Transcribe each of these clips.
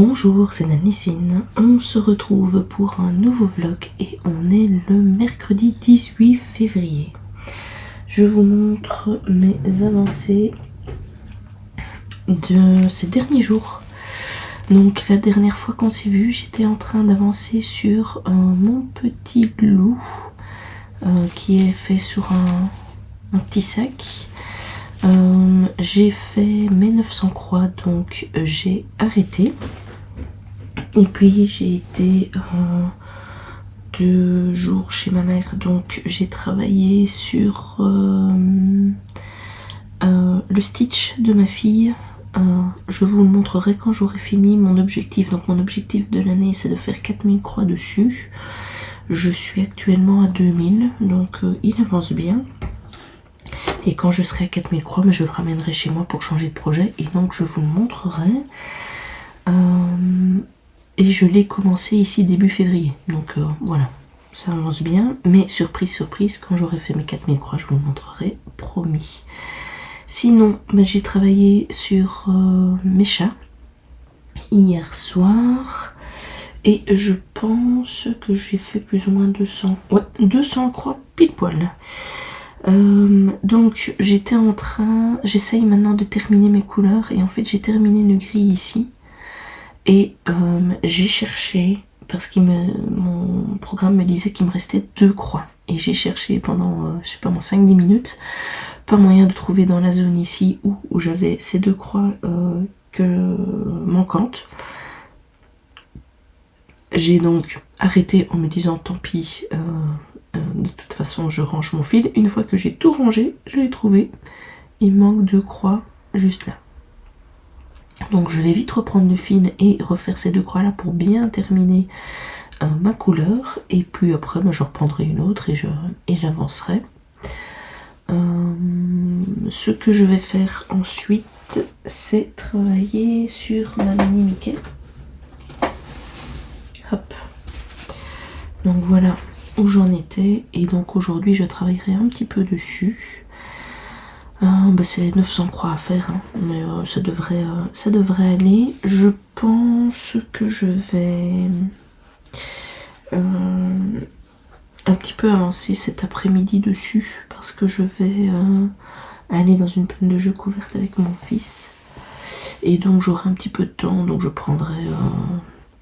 Bonjour, c'est Nanlicine. On se retrouve pour un nouveau vlog et on est le mercredi 18 février. Je vous montre mes avancées de ces derniers jours. Donc la dernière fois qu'on s'est vu, j'étais en train d'avancer sur mon petit glou qui est fait sur un petit sac. J'ai fait mes 900 croix, donc j'ai arrêté. Et puis j'ai été 2 jours chez ma mère, donc j'ai travaillé sur le stitch de ma fille. Je vous le montrerai quand j'aurai fini mon objectif. Donc mon objectif de l'année, c'est de faire 4000 croix dessus. Je suis actuellement à 2000, donc il avance bien. Et quand je serai à 4000 croix, je le ramènerai chez moi pour changer de projet. Et donc je vous le montrerai. Et je l'ai commencé ici début février. Donc voilà, ça avance bien. Mais surprise, surprise, quand j'aurai fait mes 4000 croix, je vous le montrerai, promis. Sinon, j'ai travaillé sur mes chats hier soir. Et je pense que j'ai fait plus ou moins 200. Ouais, 200 croix pile poil. Donc j'étais en train, j'essaye maintenant de terminer mes couleurs et en fait j'ai terminé le gris ici et j'ai cherché parce que mon programme me disait qu'il me restait 2 croix et j'ai cherché pendant je sais pas moi 5-10 minutes, pas moyen de trouver dans la zone ici où j'avais ces 2 croix manquantes. J'ai donc arrêté en me disant tant pis, de toute façon je range mon fil. Une fois que j'ai tout rangé, je l'ai trouvé. Il manque 2 croix juste là. Donc je vais vite reprendre le fil et refaire ces 2 croix là pour bien terminer ma couleur. Et puis après je reprendrai une autre et j'avancerai. Ce que je vais faire ensuite, c'est travailler sur ma mini Mickey. Hop. Donc voilà où j'en étais, et donc aujourd'hui je travaillerai un petit peu dessus. C'est 900 croix à faire, hein, mais ça devrait aller. Je pense que je vais un petit peu avancer cet après-midi dessus parce que je vais aller dans une plaine de jeux couverte avec mon fils et donc j'aurai un petit peu de temps, donc je prendrai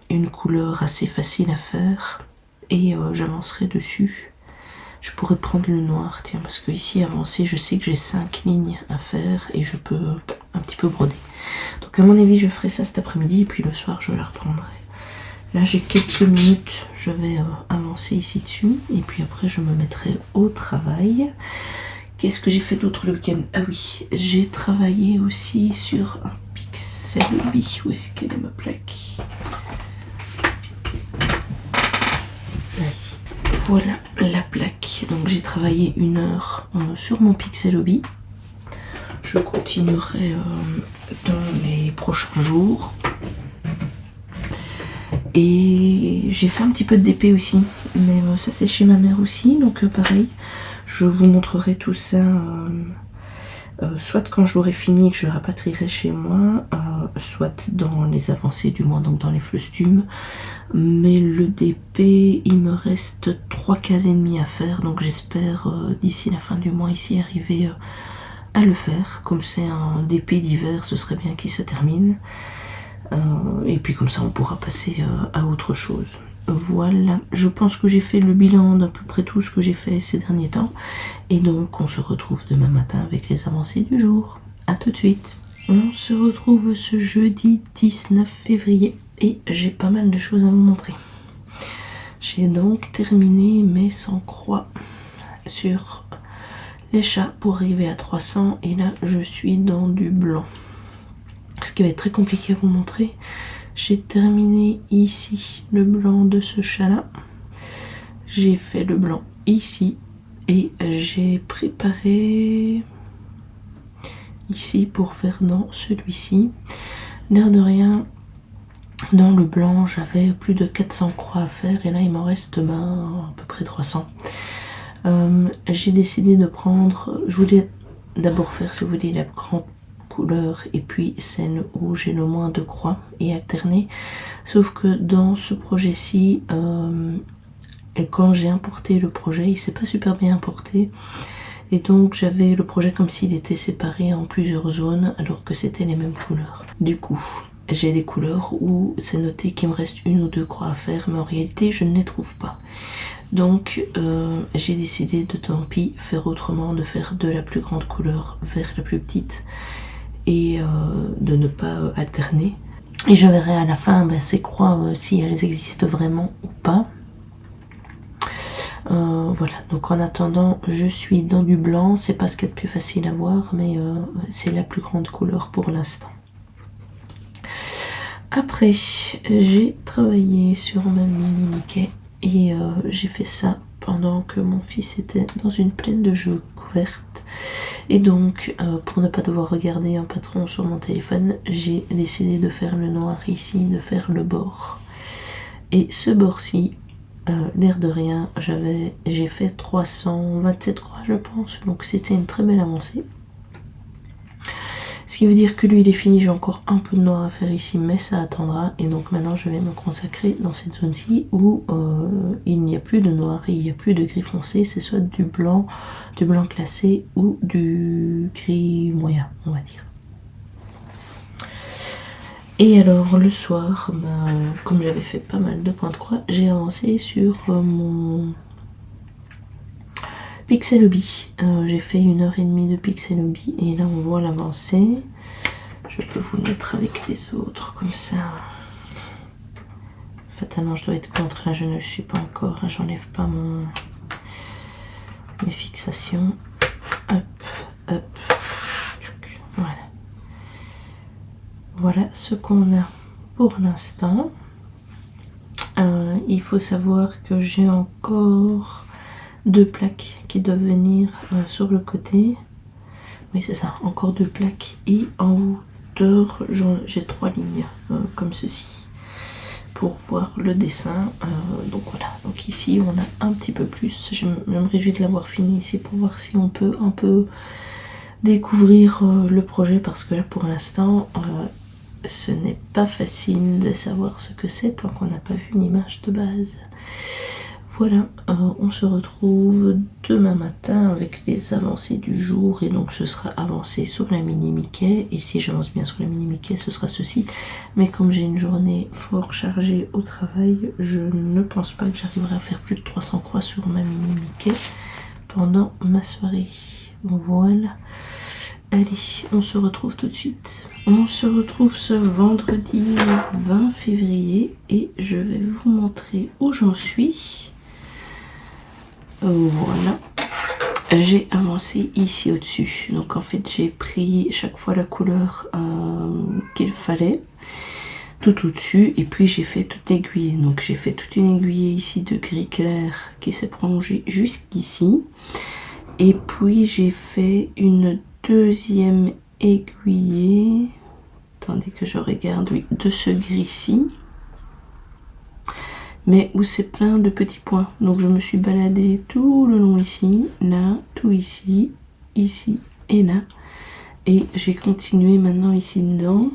une couleur assez facile à faire et j'avancerai dessus. Je pourrais prendre le noir, tiens, parce que ici avancer, je sais que j'ai 5 lignes à faire et je peux un petit peu broder. Donc à mon avis, je ferai ça cet après-midi et puis le soir, je la reprendrai. Là, j'ai quelques minutes, je vais avancer ici dessus et puis après, je me mettrai au travail. Qu'est-ce que j'ai fait d'autre le week-end? Ah oui, j'ai travaillé aussi sur un pixel. Où est-ce qu'elle est ma plaque? Là, ici. Voilà la plaque. Donc j'ai travaillé 1 heure sur mon Pixel Hobby. Je continuerai dans les prochains jours. Et j'ai fait un petit peu de DP aussi. Mais ça c'est chez ma mère aussi. Donc pareil, je vous montrerai tout ça soit quand j'aurai fini et que je rapatrierai chez moi, soit dans les avancées du mois, donc dans les flostumes. Mais le DP, il me reste 3 cases et demie à faire, donc j'espère d'ici la fin du mois ici arriver à le faire. Comme c'est un DP d'hiver, ce serait bien qu'il se termine. Et puis comme ça on pourra passer à autre chose. Voilà, je pense que j'ai fait le bilan d'à peu près tout ce que j'ai fait ces derniers temps. Et donc on se retrouve demain matin avec les avancées du jour. A tout de suite. On se retrouve ce jeudi 19 février. Et j'ai pas mal de choses à vous montrer. J'ai donc terminé mes 100 croix sur les chats pour arriver à 300. Et là je suis dans du blanc. Ce qui va être très compliqué à vous montrer. J'ai terminé ici le blanc de ce chat là. J'ai fait le blanc ici. Et j'ai préparé ici pour faire dans celui-ci. L'air de rien, dans le blanc j'avais plus de 400 croix à faire et là il m'en reste à peu près 300. J'ai décidé de prendre, je voulais d'abord faire si vous voulez la grande couleurs et puis celle où j'ai le moins de croix et alterner. Sauf que dans ce projet-ci, quand j'ai importé le projet, il s'est pas super bien importé. Et donc j'avais le projet comme s'il était séparé en plusieurs zones alors que c'était les mêmes couleurs. Du coup, j'ai des couleurs où c'est noté qu'il me reste 1 ou 2 croix à faire, mais en réalité je ne les trouve pas. Donc j'ai décidé de tant pis faire autrement, de faire de la plus grande couleur vers la plus petite et de ne pas alterner. Et je verrai à la fin ces croix si elles existent vraiment ou pas. Voilà, donc en attendant je suis dans du blanc, c'est pas ce qu'il y a de plus facile à voir, mais c'est la plus grande couleur pour l'instant. Après j'ai travaillé sur ma mini Mickey et j'ai fait ça pendant que mon fils était dans une plaine de jeux couverte. Et donc pour ne pas devoir regarder un patron sur mon téléphone, j'ai décidé de faire le noir ici, de faire le bord. Et ce bord-ci, l'air de rien, j'ai fait 327 croix je pense, donc c'était une très belle avancée. Ce qui veut dire que lui il est fini, j'ai encore un peu de noir à faire ici, mais ça attendra. Et donc maintenant je vais me consacrer dans cette zone-ci où il n'y a plus de noir et il n'y a plus de gris foncé, c'est soit du blanc classé ou du gris moyen, on va dire. Et alors le soir, comme j'avais fait pas mal de points de croix, j'ai avancé sur mon Pixelobby. J'ai fait 1h30 de Pixelobby et là on voit l'avancée. Je peux vous le mettre avec les autres comme ça. Fatalement je dois être contre, là je ne le suis pas encore, hein, j'enlève pas mes fixations. Hop, hop, voilà. Voilà ce qu'on a pour l'instant. Il faut savoir que j'ai encore 2 plaques qui doivent venir sur le côté. Oui c'est ça, encore 2 plaques. Et en hauteur j'ai 3 lignes comme ceci pour voir le dessin. Donc voilà, donc ici on a un petit peu plus. Je me réjouis de l'avoir fini ici pour voir si on peut un peu découvrir le projet, parce que là pour l'instant ce n'est pas facile de savoir ce que c'est tant qu'on n'a pas vu une image de base. Voilà, on se retrouve demain matin avec les avancées du jour, et donc ce sera avancé sur la mini Mickey, et si j'avance bien sur la mini Mickey ce sera ceci. Mais comme j'ai une journée fort chargée au travail, je ne pense pas que j'arriverai à faire plus de 300 croix sur ma mini Mickey pendant ma soirée. Voilà. Allez, on se retrouve tout de suite. On se retrouve ce vendredi 20 février et je vais vous montrer où j'en suis. Voilà. J'ai avancé ici au-dessus. Donc en fait, j'ai pris chaque fois la couleur qu'il fallait tout au-dessus, et puis j'ai fait toute l'aiguille. Donc j'ai fait toute une aiguille ici de gris clair qui s'est prolongée jusqu'ici. Et puis j'ai fait une deuxième aiguillée, attendez que je regarde, oui, de ce gris-ci, mais où c'est plein de petits points. Donc je me suis baladée tout le long ici, là, tout ici, ici et là. Et j'ai continué maintenant ici dedans,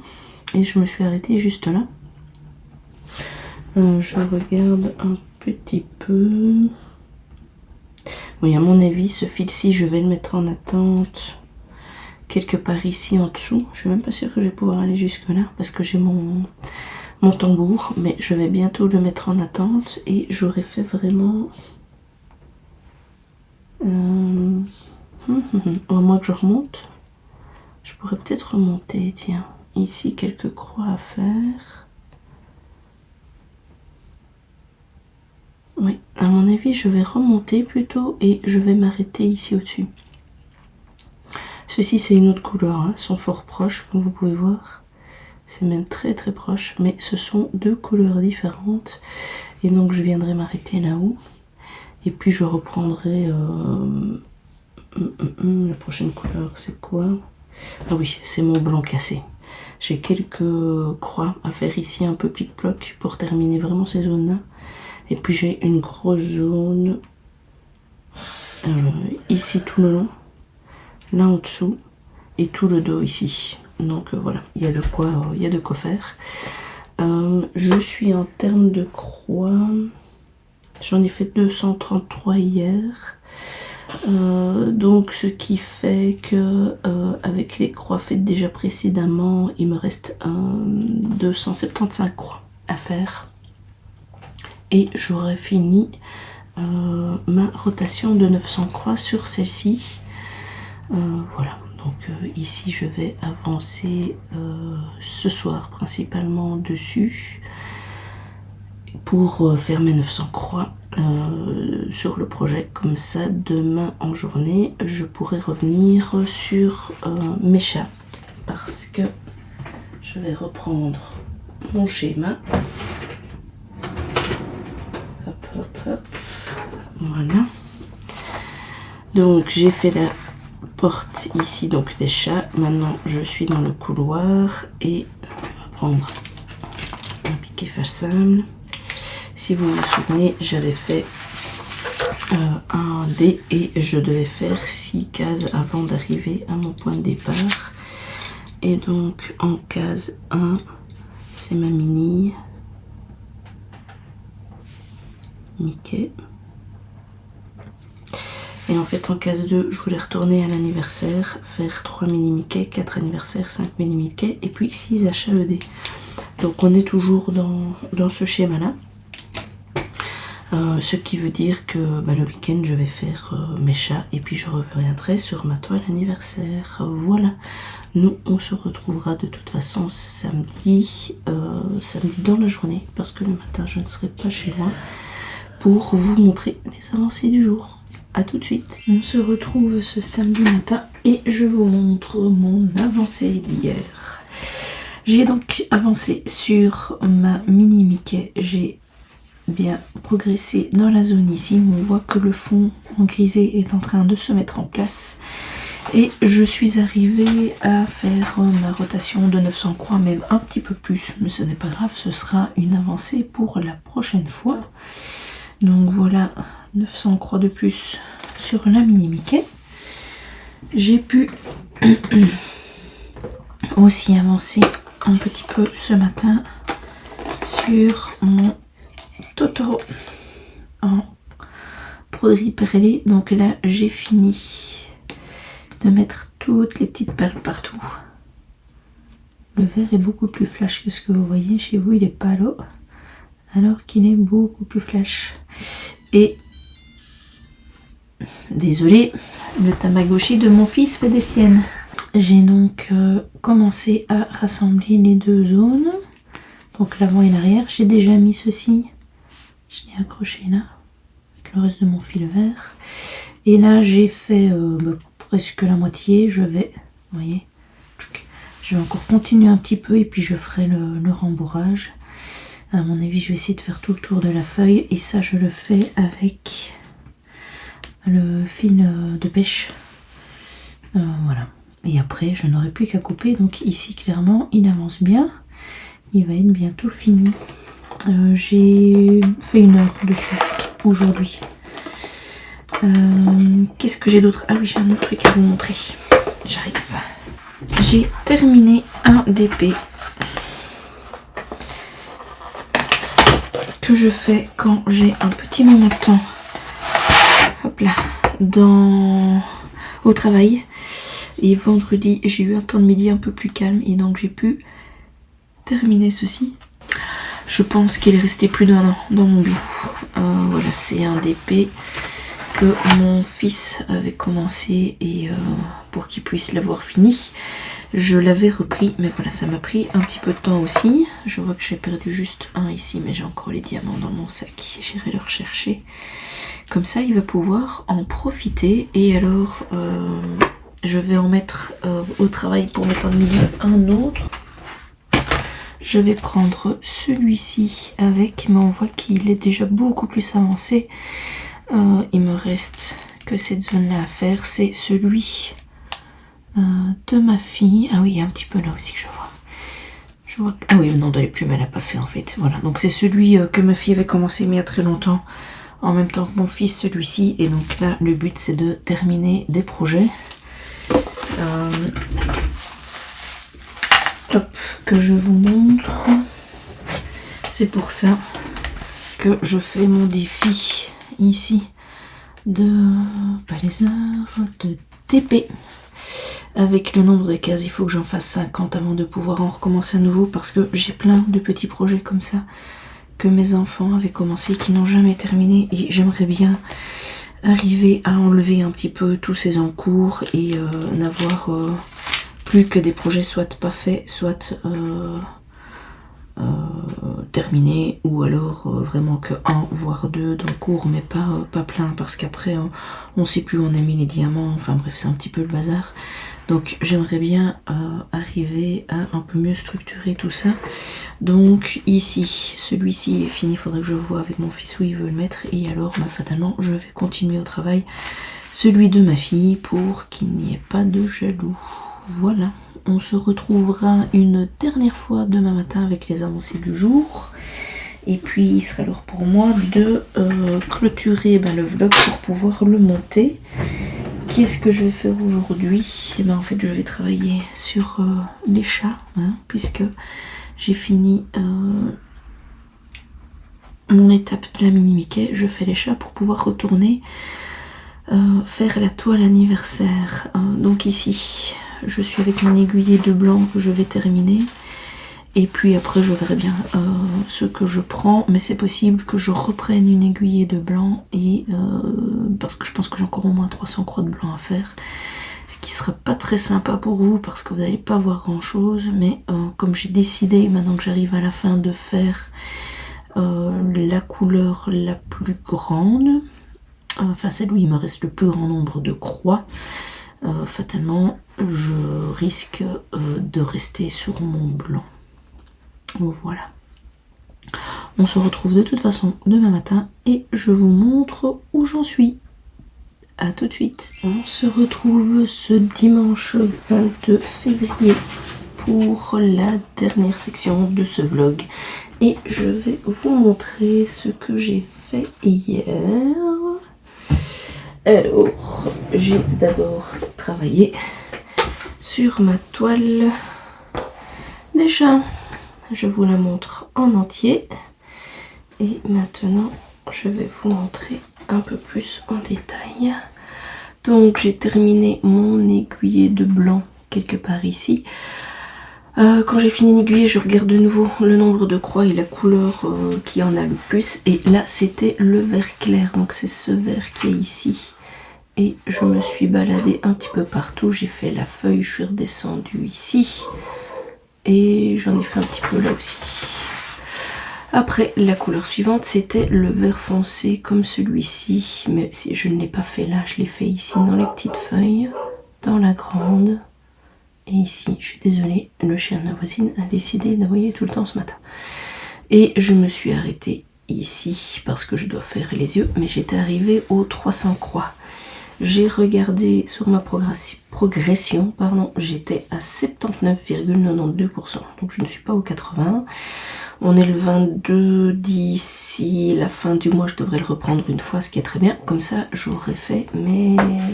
et je me suis arrêtée juste là. Je regarde un petit peu. Oui, à mon avis, ce fil-ci, je vais le mettre en attente quelque part ici en dessous. Je suis même pas sûre que je vais pouvoir aller jusque là parce que j'ai mon tambour, mais je vais bientôt le mettre en attente et j'aurais fait vraiment à moins que je remonte, je pourrais peut-être remonter. Tiens, ici quelques croix à faire. Oui, à mon avis je vais remonter plutôt et je vais m'arrêter ici au-dessus. Ceci c'est une autre couleur, hein, sont fort proches comme vous pouvez voir. C'est même très très proche, mais ce sont 2 couleurs différentes. Et donc je viendrai m'arrêter là-haut. Et puis je reprendrai la prochaine couleur, c'est quoi? Ah oui, c'est mon blanc cassé. J'ai quelques croix à faire ici, un peu pic-ploc pour terminer vraiment ces zones-là. Et puis j'ai une grosse zone ici tout le long, là en dessous, et tout le dos ici. Donc voilà, il y a de quoi faire. Je suis en termes de croix, j'en ai fait 233 hier. Donc ce qui fait que avec les croix faites déjà précédemment, il me reste 275 croix à faire et j'aurai fini ma rotation de 900 croix sur celle-ci. Voilà, donc ici je vais avancer ce soir principalement dessus pour faire mes 900 croix sur le projet. Comme ça, demain en journée, je pourrai revenir sur mes chats. Parce que je vais reprendre mon schéma. Hop, hop, hop. Voilà. Donc, j'ai fait la porte ici, donc les chats. Maintenant, je suis dans le couloir et on va prendre un piquet façable. Si vous vous souvenez, j'avais fait un dé et je devais faire 6 cases avant d'arriver à mon point de départ. Et donc en case 1, c'est ma mini Mickey. Et en fait en case 2, je voulais retourner à l'anniversaire, faire 3 mini Mickey, 4 anniversaires, 5 mini Mickey et puis 6 achats ED. Donc on est toujours dans ce schéma là. Ce qui veut dire que le week-end je vais faire mes chats et puis je reviendrai sur ma toile anniversaire. Voilà, nous on se retrouvera de toute façon samedi dans la journée parce que le matin je ne serai pas chez moi pour vous montrer les avancées du jour. A tout de suite. On se retrouve ce samedi matin et je vous montre mon avancée d'hier. J'ai donc avancé sur ma mini Mickey. J'ai bien progressé dans la zone ici où on voit que le fond en grisé est en train de se mettre en place et je suis arrivée à faire ma rotation de 900 croix, même un petit peu plus, mais ce n'est pas grave, ce sera une avancée pour la prochaine fois. Donc voilà, 900 croix de plus sur la mini Mickey. J'ai pu aussi avancer un petit peu ce matin sur mon Totoro en broderie perlée. Donc là j'ai fini de mettre toutes les petites perles partout. Le vert est beaucoup plus flash que ce que vous voyez chez vous, il est palo alors qu'il est beaucoup plus flash. Et désolé, le Tamagotchi de mon fils fait des siennes. J'ai donc commencé à rassembler les deux zones, donc l'avant et l'arrière. J'ai déjà mis ceci, je l'ai accroché là avec le reste de mon fil vert et là j'ai fait presque la moitié. Je vais, vous voyez, je vais encore continuer un petit peu et puis je ferai le rembourrage. À mon avis je vais essayer de faire tout le tour de la feuille et ça je le fais avec le fil de pêche. Voilà, et après je n'aurai plus qu'à couper. Donc ici clairement il avance bien, il va être bientôt fini. J'ai fait 1 heure dessus aujourd'hui. Qu'est-ce que j'ai d'autre? Ah oui, j'ai un autre truc à vous montrer, j'arrive. J'ai terminé un DP que je fais quand j'ai un petit moment de temps, hop là, au travail. Et vendredi j'ai eu un temps de midi un peu plus calme et donc j'ai pu terminer ceci. Je pense qu'il est resté plus d'1 an dans mon bureau. Voilà, c'est un DP que mon fils avait commencé et pour qu'il puisse l'avoir fini, je l'avais repris. Mais voilà, ça m'a pris un petit peu de temps aussi. Je vois que j'ai perdu juste un ici, mais j'ai encore les diamants dans mon sac. J'irai le rechercher. Comme ça, il va pouvoir en profiter. Et alors, je vais en mettre au travail pour mettre en midi un autre. Je vais prendre celui-ci avec, mais on voit qu'il est déjà beaucoup plus avancé. Il me reste que cette zone-là à faire. C'est celui de ma fille. Ah oui, il y a un petit peu là aussi que je vois. Ah oui, non, dans les plumes, elle n'a pas fait en fait. Voilà, donc c'est celui que ma fille avait commencé mais il y a très longtemps. En même temps que mon fils, celui-ci. Et donc là, le but, c'est de terminer des projets. Hop, que je vous montre. C'est pour ça que je fais mon défi ici de pas les heures de TP. Avec le nombre de cases, il faut que j'en fasse 50 avant de pouvoir en recommencer à nouveau parce que j'ai plein de petits projets comme ça que mes enfants avaient commencé et qui n'ont jamais terminé, et j'aimerais bien arriver à enlever un petit peu tous ces encours et n'avoir plus que des projets soit pas faits, soit terminés, ou alors vraiment que un voire deux d'encours, mais pas plein, parce qu'après on sait plus où on a mis les diamants, enfin bref, c'est un petit peu le bazar. Donc j'aimerais bien arriver à un peu mieux structurer tout ça. Donc ici, celui-ci il est fini, il faudrait que je vois avec mon fils où il veut le mettre, et alors fatalement je vais continuer au travail celui de ma fille pour qu'il n'y ait pas de jaloux. Voilà, on se retrouvera une dernière fois demain matin avec les avancées du jour. Et puis il sera l'heure pour moi de clôturer le vlog pour pouvoir le monter. Qu'est-ce que je vais faire aujourd'hui? En fait je vais travailler sur les chats, puisque j'ai fini mon étape de la mini Mickey. Je fais les chats pour pouvoir retourner faire la toile anniversaire. Donc ici je suis avec mon aiguillé de blanc que je vais terminer. Et puis après je verrai bien ce que je prends, mais c'est possible que je reprenne une aiguillée de blanc, et parce que je pense que j'ai encore au moins 300 croix de blanc à faire, ce qui sera pas très sympa pour vous parce que vous n'allez pas voir grand chose, mais comme j'ai décidé maintenant que j'arrive à la fin de faire la couleur la plus grande, enfin celle où il me reste le plus grand nombre de croix, fatalement je risque de rester sur mon blanc. Voilà. On se retrouve de toute façon demain matin et je vous montre où j'en suis. A tout de suite. On se retrouve ce dimanche 22 février pour la dernière section de ce vlog. Et je vais vous montrer ce que j'ai fait hier. Alors, j'ai d'abord travaillé sur ma toile des chats. Je vous la montre en entier. Et maintenant, je vais vous montrer un peu plus en détail. Donc, j'ai terminé mon aiguillé de blanc quelque part ici. Quand j'ai fini l'aiguillé, je regarde de nouveau le nombre de croix et la couleur qui en a le plus. Et là, c'était le vert clair. Donc, c'est ce vert qui est ici. Et je me suis baladée un petit peu partout. J'ai fait la feuille, je suis redescendue ici. Et j'en ai fait un petit peu là aussi. Après, la couleur suivante, c'était le vert foncé comme celui-ci. Mais si je ne l'ai pas fait là, je l'ai fait ici dans les petites feuilles, dans la grande. Et ici, je suis désolée, le chien de la voisine a décidé d'aboyer tout le temps ce matin. Et je me suis arrêtée ici parce que je dois faire les yeux. Mais j'étais arrivée aux 300 croix. J'ai regardé sur ma progression, j'étais à 79,92%. Donc je ne suis pas aux 80. On est le 22, d'ici la fin du mois, je devrais le reprendre une fois, ce qui est très bien. Comme ça, j'aurais fait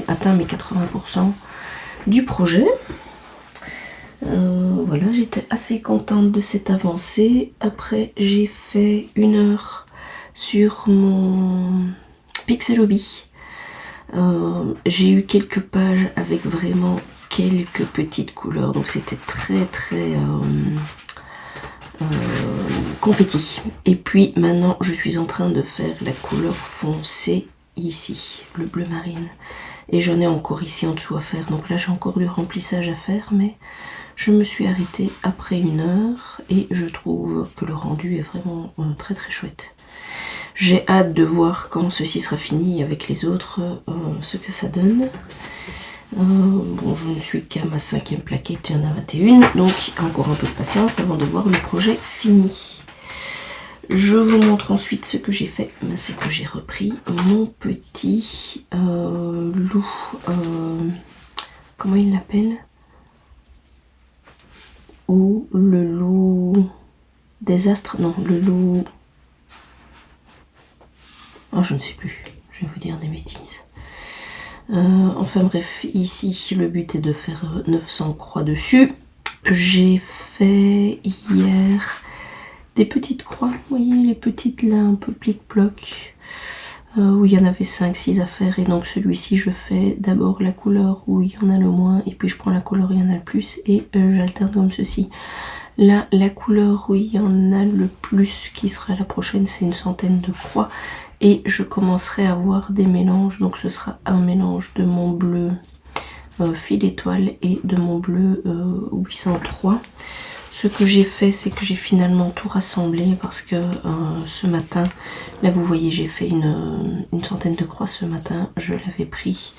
atteint mes 80% du projet. Voilà, j'étais assez contente de cette avancée. Après, j'ai fait 1 heure sur mon Pixel Hobby. J'ai eu quelques pages avec vraiment quelques petites couleurs, donc c'était très confetti. Et puis maintenant je suis en train de faire la couleur foncée ici, le bleu marine, et j'en ai encore ici en dessous à faire. Donc là j'ai encore du remplissage à faire, mais je me suis arrêtée après 1 heure et je trouve que le rendu est vraiment très chouette. J'ai hâte de voir quand ceci sera fini avec les autres, ce que ça donne. Bon, je ne suis qu'à ma 5e plaquette, il y en a 21, donc encore un peu de patience avant de voir le projet fini. Je vous montre ensuite ce que j'ai fait. C'est que j'ai repris mon petit loup, comment il l'appelle? Ou le loup désastre, non, le loup... Oh, je ne sais plus, je vais vous dire des bêtises. Enfin bref, ici le but est de faire 900 croix dessus. j'ai fait hier des petites croix, vous voyez les petites là un peu plic-ploc, où il y en avait 5-6 à faire, et donc celui-ci je fais d'abord la couleur où il y en a le moins et puis je prends la couleur où il y en a le plus et j'alterne comme ceci. Là la couleur où il y en a le plus qui sera la prochaine, c'est une centaine de croix et je commencerai à avoir des mélanges, donc ce sera un mélange de mon bleu fil étoile et de mon bleu 803. Ce que j'ai fait, c'est que j'ai finalement tout rassemblé parce que ce matin, là vous voyez, j'ai fait une centaine de croix ce matin, je l'avais pris.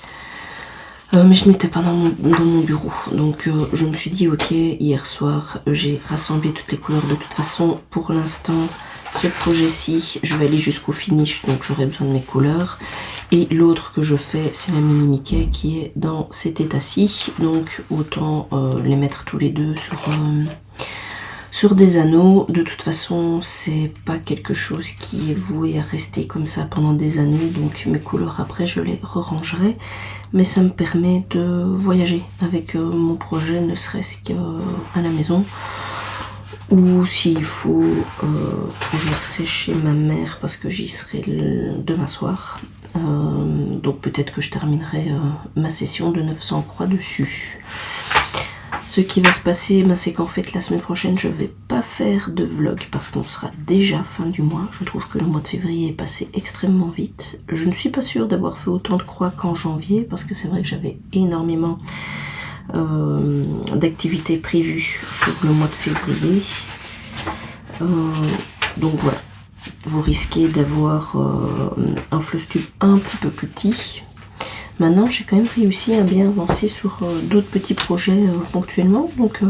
Mais je n'étais pas dans mon bureau, donc je me suis dit ok, hier soir j'ai rassemblé toutes les couleurs. De toute façon, pour l'instant, ce projet-ci, je vais aller jusqu'au finish, donc j'aurai besoin de mes couleurs. Et l'autre que je fais, c'est la mini Mickey qui est dans cet état-ci, donc autant les mettre tous les deux sur des anneaux. De toute façon, c'est pas quelque chose qui est voué à rester comme ça pendant des années, donc mes couleurs après je les re-rangerai, mais ça me permet de voyager avec mon projet, ne serait-ce qu'à la maison, ou s'il faut quand je serai chez ma mère, parce que j'y serai demain soir, donc peut-être que je terminerai ma session de 900 croix dessus. Ce qui va se passer, c'est qu'en fait la semaine prochaine je vais pas faire de vlog parce qu'on sera déjà fin du mois. Je trouve que le mois de février est passé extrêmement vite. Je ne suis pas sûre d'avoir fait autant de croix qu'en janvier parce que c'est vrai que j'avais énormément d'activités prévues sur le mois de février. Donc voilà, vous risquez d'avoir un fleuve-tube un petit peu plus petit. Maintenant, j'ai quand même réussi à bien avancer sur d'autres petits projets ponctuellement. Donc,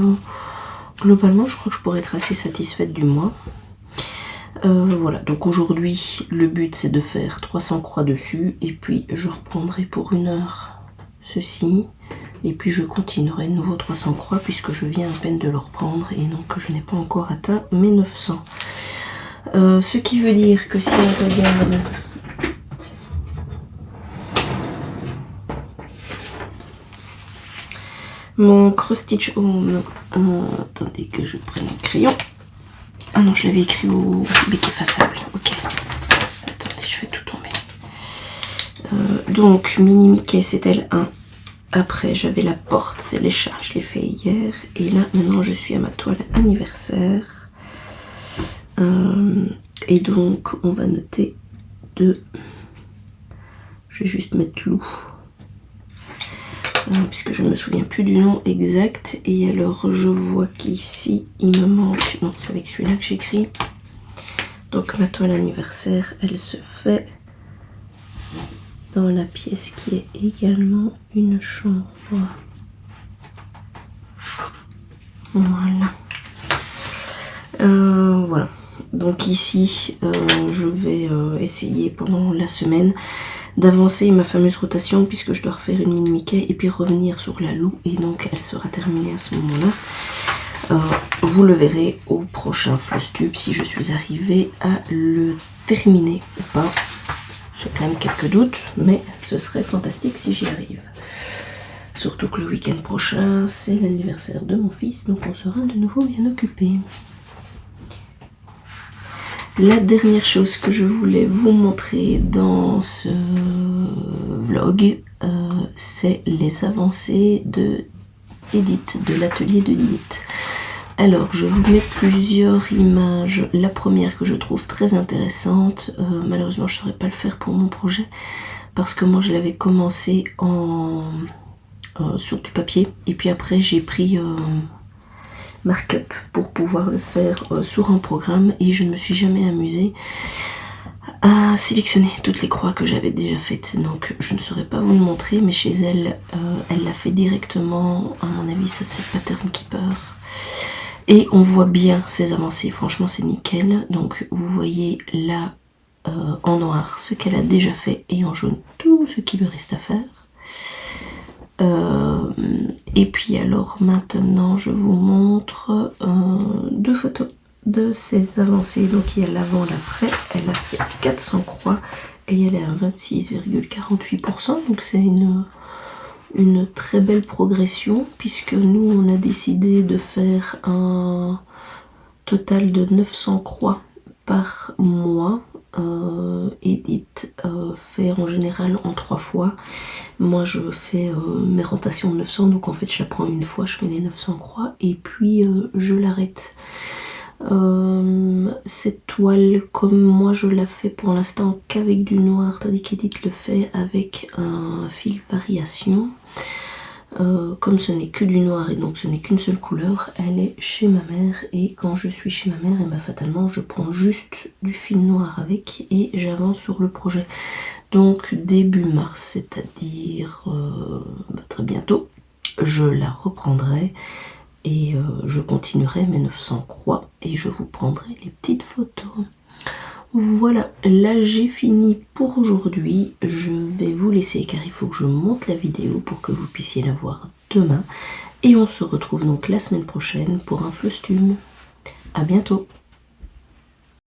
globalement, je crois que je pourrais être assez satisfaite du mois. Voilà, donc aujourd'hui, le but, c'est de faire 300 croix dessus. Et puis, je reprendrai pour 1 heure ceci. Et puis, je continuerai de nouveau 300 croix puisque je viens à peine de le reprendre. Et donc, je n'ai pas encore atteint mes 900. Ce qui veut dire que si on regarde... mon Cross Stitch Home, attendez que je prenne le crayon. Ah non, je l'avais écrit au bec effaçable, ok. Attendez, je vais tout tomber. Donc, Mini Mickey, c'est L1. Après, j'avais la porte, c'est les chats, je l'ai fait hier. Et là, maintenant, je suis à ma toile anniversaire. Et donc, on va noter 2. Je vais juste mettre loup. Puisque je ne me souviens plus du nom exact. Et alors je vois qu'ici il me manque, non c'est avec celui-là que j'écris, donc ma toile anniversaire elle se fait dans la pièce qui est également une chambre. Voilà. Voilà, donc ici je vais essayer pendant la semaine d'avancer ma fameuse rotation puisque je dois refaire une mini Mickey et puis revenir sur la Lou et donc elle sera terminée à ce moment-là. Vous le verrez au prochain fleuve-tube si je suis arrivée à le terminer ou pas. J'ai quand même quelques doutes, mais ce serait fantastique si j'y arrive. Surtout que le week-end prochain c'est l'anniversaire de mon fils, donc on sera de nouveau bien occupé. La dernière chose que je voulais vous montrer dans ce vlog, c'est les avancées de Edith, de l'atelier de Edith. Alors, je vous mets plusieurs images. La première que je trouve très intéressante, malheureusement je ne saurais pas le faire pour mon projet, parce que moi je l'avais commencé sur du papier, et puis après j'ai pris... markup pour pouvoir le faire sur un programme et je ne me suis jamais amusée à sélectionner toutes les croix que j'avais déjà faites, donc je ne saurais pas vous le montrer, mais chez elle, elle l'a fait directement, à mon avis ça c'est Pattern Keeper, et on voit bien ses avancées, franchement c'est nickel. Donc vous voyez là en noir ce qu'elle a déjà fait et en jaune tout ce qui lui reste à faire. Et puis alors maintenant je vous montre 2 photos de ses avancées. Donc il y a l'avant, l'après. Elle a fait 400 croix et elle est à 26,48%, donc c'est une une très belle progression puisque nous on a décidé de faire un total de 900 croix par mois. Edith fait en général en 3 fois. Moi je fais mes rotations de 900, donc en fait je la prends une fois, je fais les 900 croix et puis je l'arrête. Cette toile, comme moi je la fais pour l'instant qu'avec du noir, tandis qu'Edith le fait avec un fil variation. Comme ce n'est que du noir et donc ce n'est qu'une seule couleur, elle est chez ma mère, et quand je suis chez ma mère, et ben fatalement je prends juste du fil noir avec et j'avance sur le projet. Donc début mars, c'est-à-dire très bientôt, je la reprendrai et je continuerai mes 900 croix et je vous prendrai les petites photos. Voilà, là j'ai fini pour aujourd'hui. Je vais vous laisser car il faut que je monte la vidéo pour que vous puissiez la voir demain. Et on se retrouve donc la semaine prochaine pour un Flostume. À bientôt.